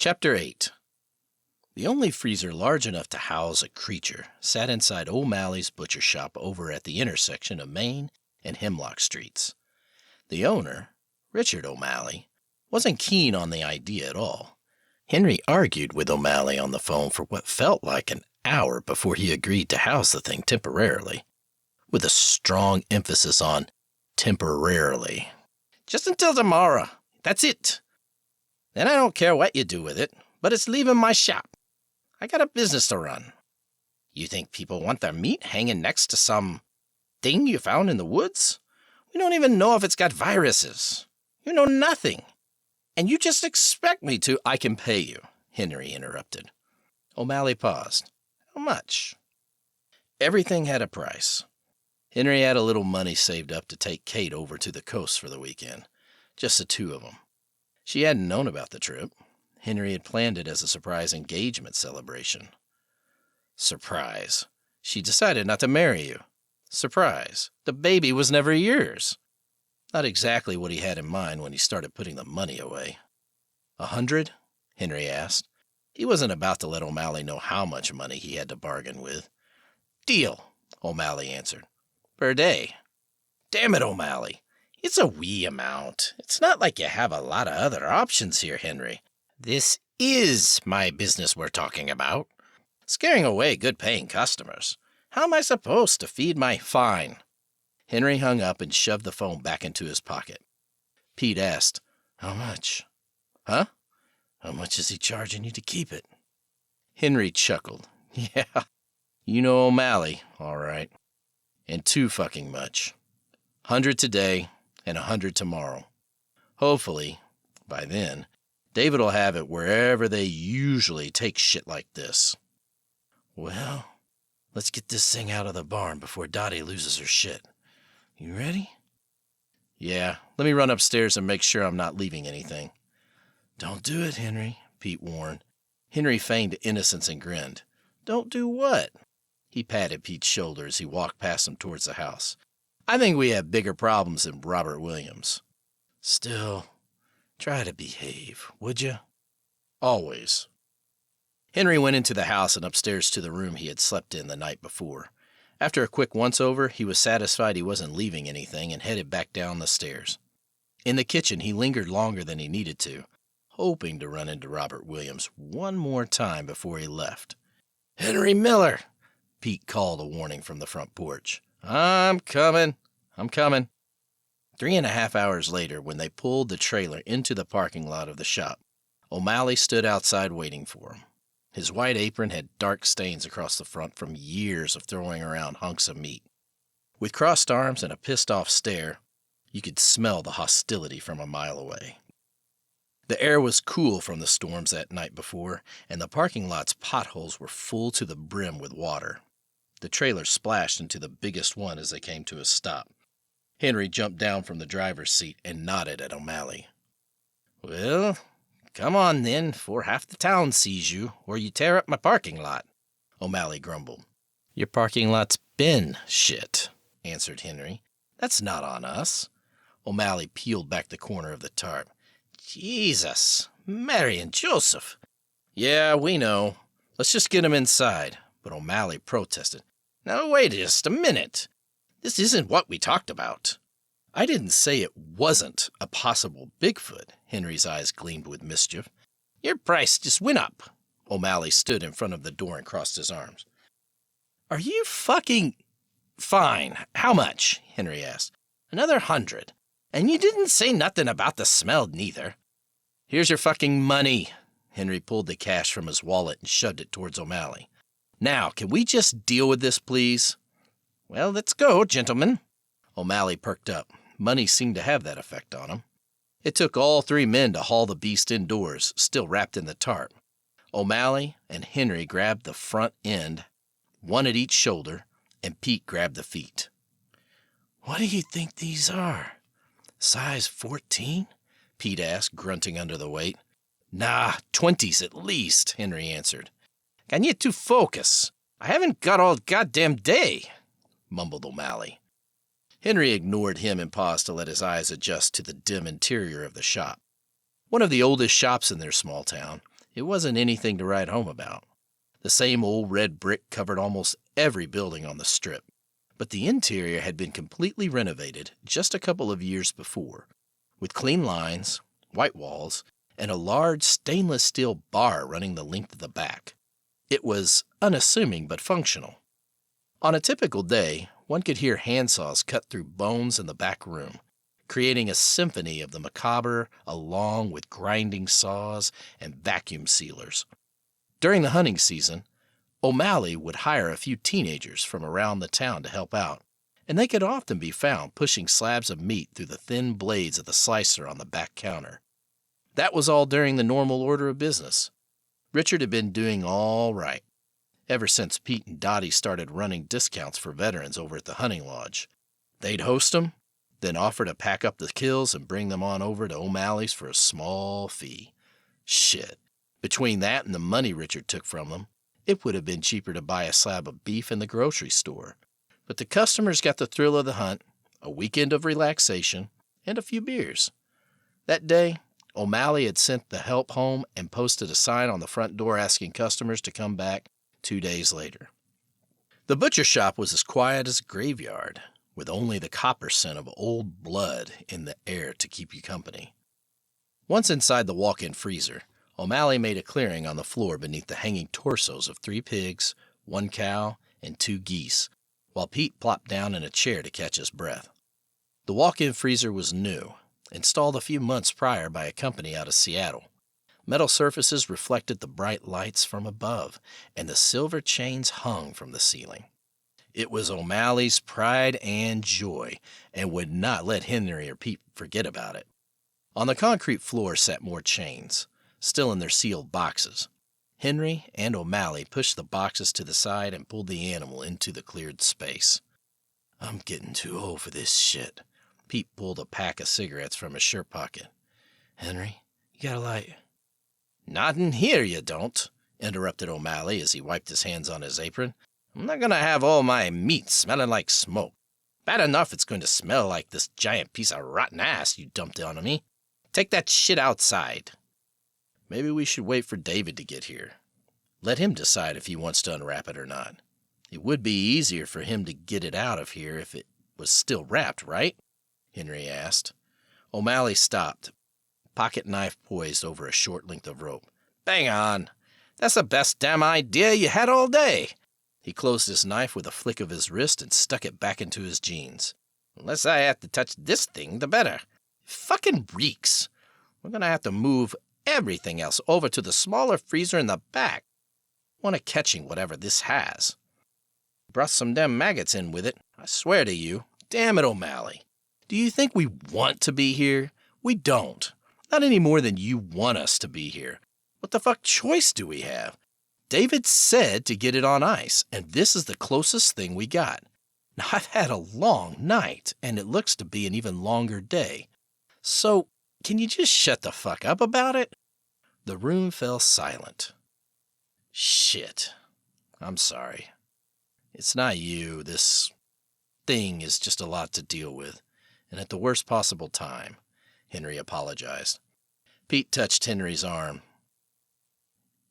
Chapter 8. The only freezer large enough to house a creature sat inside O'Malley's butcher shop over at the intersection of Main and Hemlock Streets. The owner, Richard O'Malley, wasn't keen on the idea at all. Henry argued with O'Malley on the phone for what felt like an hour before he agreed to house the thing temporarily, with a strong emphasis on temporarily. Just until tomorrow. That's it. Then I don't care what you do with it, but it's leaving my shop. I got a business to run. You think people want their meat hanging next to some thing you found in the woods? We don't even know if it's got viruses. You know nothing. And you just expect me to. I can pay you, Henry interrupted. O'Malley paused. How much? Everything had a price. Henry had a little money saved up to take Kate over to the coast for the weekend. Just the two of them. She hadn't known about the trip. Henry had planned it as a surprise engagement celebration. Surprise. She decided not to marry you. Surprise. The baby was never yours. Not exactly what he had in mind when he started putting the money away. 100? Henry asked. He wasn't about to let O'Malley know how much money he had to bargain with. Deal, O'Malley answered. Per day. Damn it, O'Malley. It's a wee amount. It's not like you have a lot of other options here, Henry. This is my business we're talking about. Scaring away good-paying customers. How am I supposed to feed my fine? Henry hung up and shoved the phone back into his pocket. Pete asked, How much? Huh? How much is he charging you to keep it? Henry chuckled. Yeah, you know O'Malley, all right. And too fucking much. 100 today and 100 tomorrow. Hopefully, by then, David will have it wherever they usually take shit like this. Well, let's get this thing out of the barn before Dottie loses her shit. You ready? Yeah, let me run upstairs and make sure I'm not leaving anything. Don't do it, Henry, Pete warned. Henry feigned innocence and grinned. Don't do what? He patted Pete's shoulder as he walked past him towards the house. I think we have bigger problems than Robert Williams. Still, try to behave, would you? Always. Henry went into the house and upstairs to the room he had slept in the night before. After a quick once-over, he was satisfied he wasn't leaving anything and headed back down the stairs. In the kitchen, he lingered longer than he needed to, hoping to run into Robert Williams one more time before he left. Henry Miller! Pete called a warning from the front porch. I'm coming. 3.5 hours later, when they pulled the trailer into the parking lot of the shop, O'Malley stood outside waiting for him. His white apron had dark stains across the front from years of throwing around hunks of meat. With crossed arms and a pissed-off stare, you could smell the hostility from a mile away. The air was cool from the storms that night before, and the parking lot's potholes were full to the brim with water. The trailer splashed into the biggest one as they came to a stop. Henry jumped down from the driver's seat and nodded at O'Malley. Well, come on then, before half the town sees you, or you tear up my parking lot, O'Malley grumbled. Your parking lot's been shit, answered Henry. That's not on us. O'Malley peeled back the corner of the tarp. Jesus, Mary and Joseph. Yeah, we know. Let's just get him inside. But O'Malley protested. Now, wait just a minute. This isn't what we talked about. I didn't say it wasn't a possible Bigfoot. Henry's eyes gleamed with mischief. Your price just went up. O'Malley stood in front of the door and crossed his arms. Are you fucking... Fine. How much? Henry asked. Another 100. And you didn't say nothing about the smell neither. Here's your fucking money. Henry pulled the cash from his wallet and shoved it towards O'Malley. Now, can we just deal with this, please? Well, let's go, gentlemen. O'Malley perked up. Money seemed to have that effect on him. It took all 3 men to haul the beast indoors, still wrapped in the tarp. O'Malley and Henry grabbed the front end, one at each shoulder, and Pete grabbed the feet. What do you think these are? Size 14? Pete asked, grunting under the weight. Nah, 20s at least, Henry answered. Can you two focus? I haven't got all goddamn day, mumbled O'Malley. Henry ignored him and paused to let his eyes adjust to the dim interior of the shop. One of the oldest shops in their small town, It wasn't anything to write home about. The same old red brick covered almost every building on the strip, but the interior had been completely renovated just a couple of years before, with clean lines, white walls, and a large stainless steel bar running the length of the back. It was unassuming but functional. On a typical day, one could hear handsaws cut through bones in the back room, creating a symphony of the macabre along with grinding saws and vacuum sealers. During the hunting season, O'Malley would hire a few teenagers from around the town to help out, and they could often be found pushing slabs of meat through the thin blades of the slicer on the back counter. That was all during the normal order of business. Richard had been doing all right ever since Pete and Dottie started running discounts for veterans over at the hunting lodge. They'd host them, then offer to pack up the kills and bring them on over to O'Malley's for a small fee. Shit. Between that and the money Richard took from them, it would have been cheaper to buy a slab of beef in the grocery store. But the customers got the thrill of the hunt, a weekend of relaxation, and a few beers. That day, O'Malley had sent the help home and posted a sign on the front door asking customers to come back 2 days later. The butcher shop was as quiet as a graveyard, with only the copper scent of old blood in the air to keep you company. Once inside the walk-in freezer, O'Malley made a clearing on the floor beneath the hanging torsos of 3 pigs, 1 cow, and 2 geese, while Pete plopped down in a chair to catch his breath. The walk-in freezer was new, installed a few months prior by a company out of Seattle. Metal surfaces reflected the bright lights from above, and the silver chains hung from the ceiling. It was O'Malley's pride and joy, and would not let Henry or Pete forget about it. On the concrete floor sat more chains, still in their sealed boxes. Henry and O'Malley pushed the boxes to the side and pulled the animal into the cleared space. "I'm getting too old for this shit." Pete pulled a pack of cigarettes from his shirt pocket. "Henry, you got a light?" "Not in here, you don't," interrupted O'Malley as he wiped his hands on his apron. "I'm not going to have all my meat smelling like smoke. Bad enough it's going to smell like this giant piece of rotten ass you dumped on me. Take that shit outside." "Maybe we should wait for David to get here. Let him decide if he wants to unwrap it or not. It would be easier for him to get it out of here if it was still wrapped, right?" Henry asked. O'Malley stopped, pocket knife poised over a short length of rope. "Bang on. That's the best damn idea you had all day." He closed his knife with a flick of his wrist and stuck it back into his jeans. "The less I have to touch this thing, the better. It fucking reeks. We're going to have to move everything else over to the smaller freezer in the back. Want to catching whatever this has. Brought some damn maggots in with it, I swear to you. Damn it, O'Malley. Do you think we want to be here? We don't. Not any more than you want us to be here. What the fuck choice do we have? David said to get it on ice, and this is the closest thing we got. Now, I've had a long night, and it looks to be an even longer day. So, can you just shut the fuck up about it?" The room fell silent. "Shit. I'm sorry. It's not you. This thing is just a lot to deal with, and at the worst possible time," Henry apologized. Pete touched Henry's arm.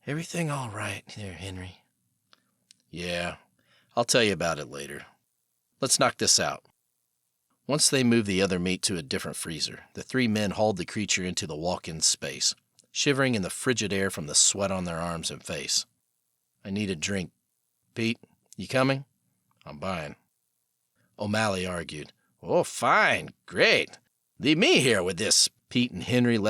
"Everything all right there, Henry?" "Yeah, I'll tell you about it later. Let's knock this out." Once they moved the other meat to a different freezer, the 3 men hauled the creature into the walk-in space, shivering in the frigid air from the sweat on their arms and face. "I need a drink. Pete, you coming?" "I'm buying." O'Malley argued. "Oh, fine. Great. Leave me here with this." Pete and Henry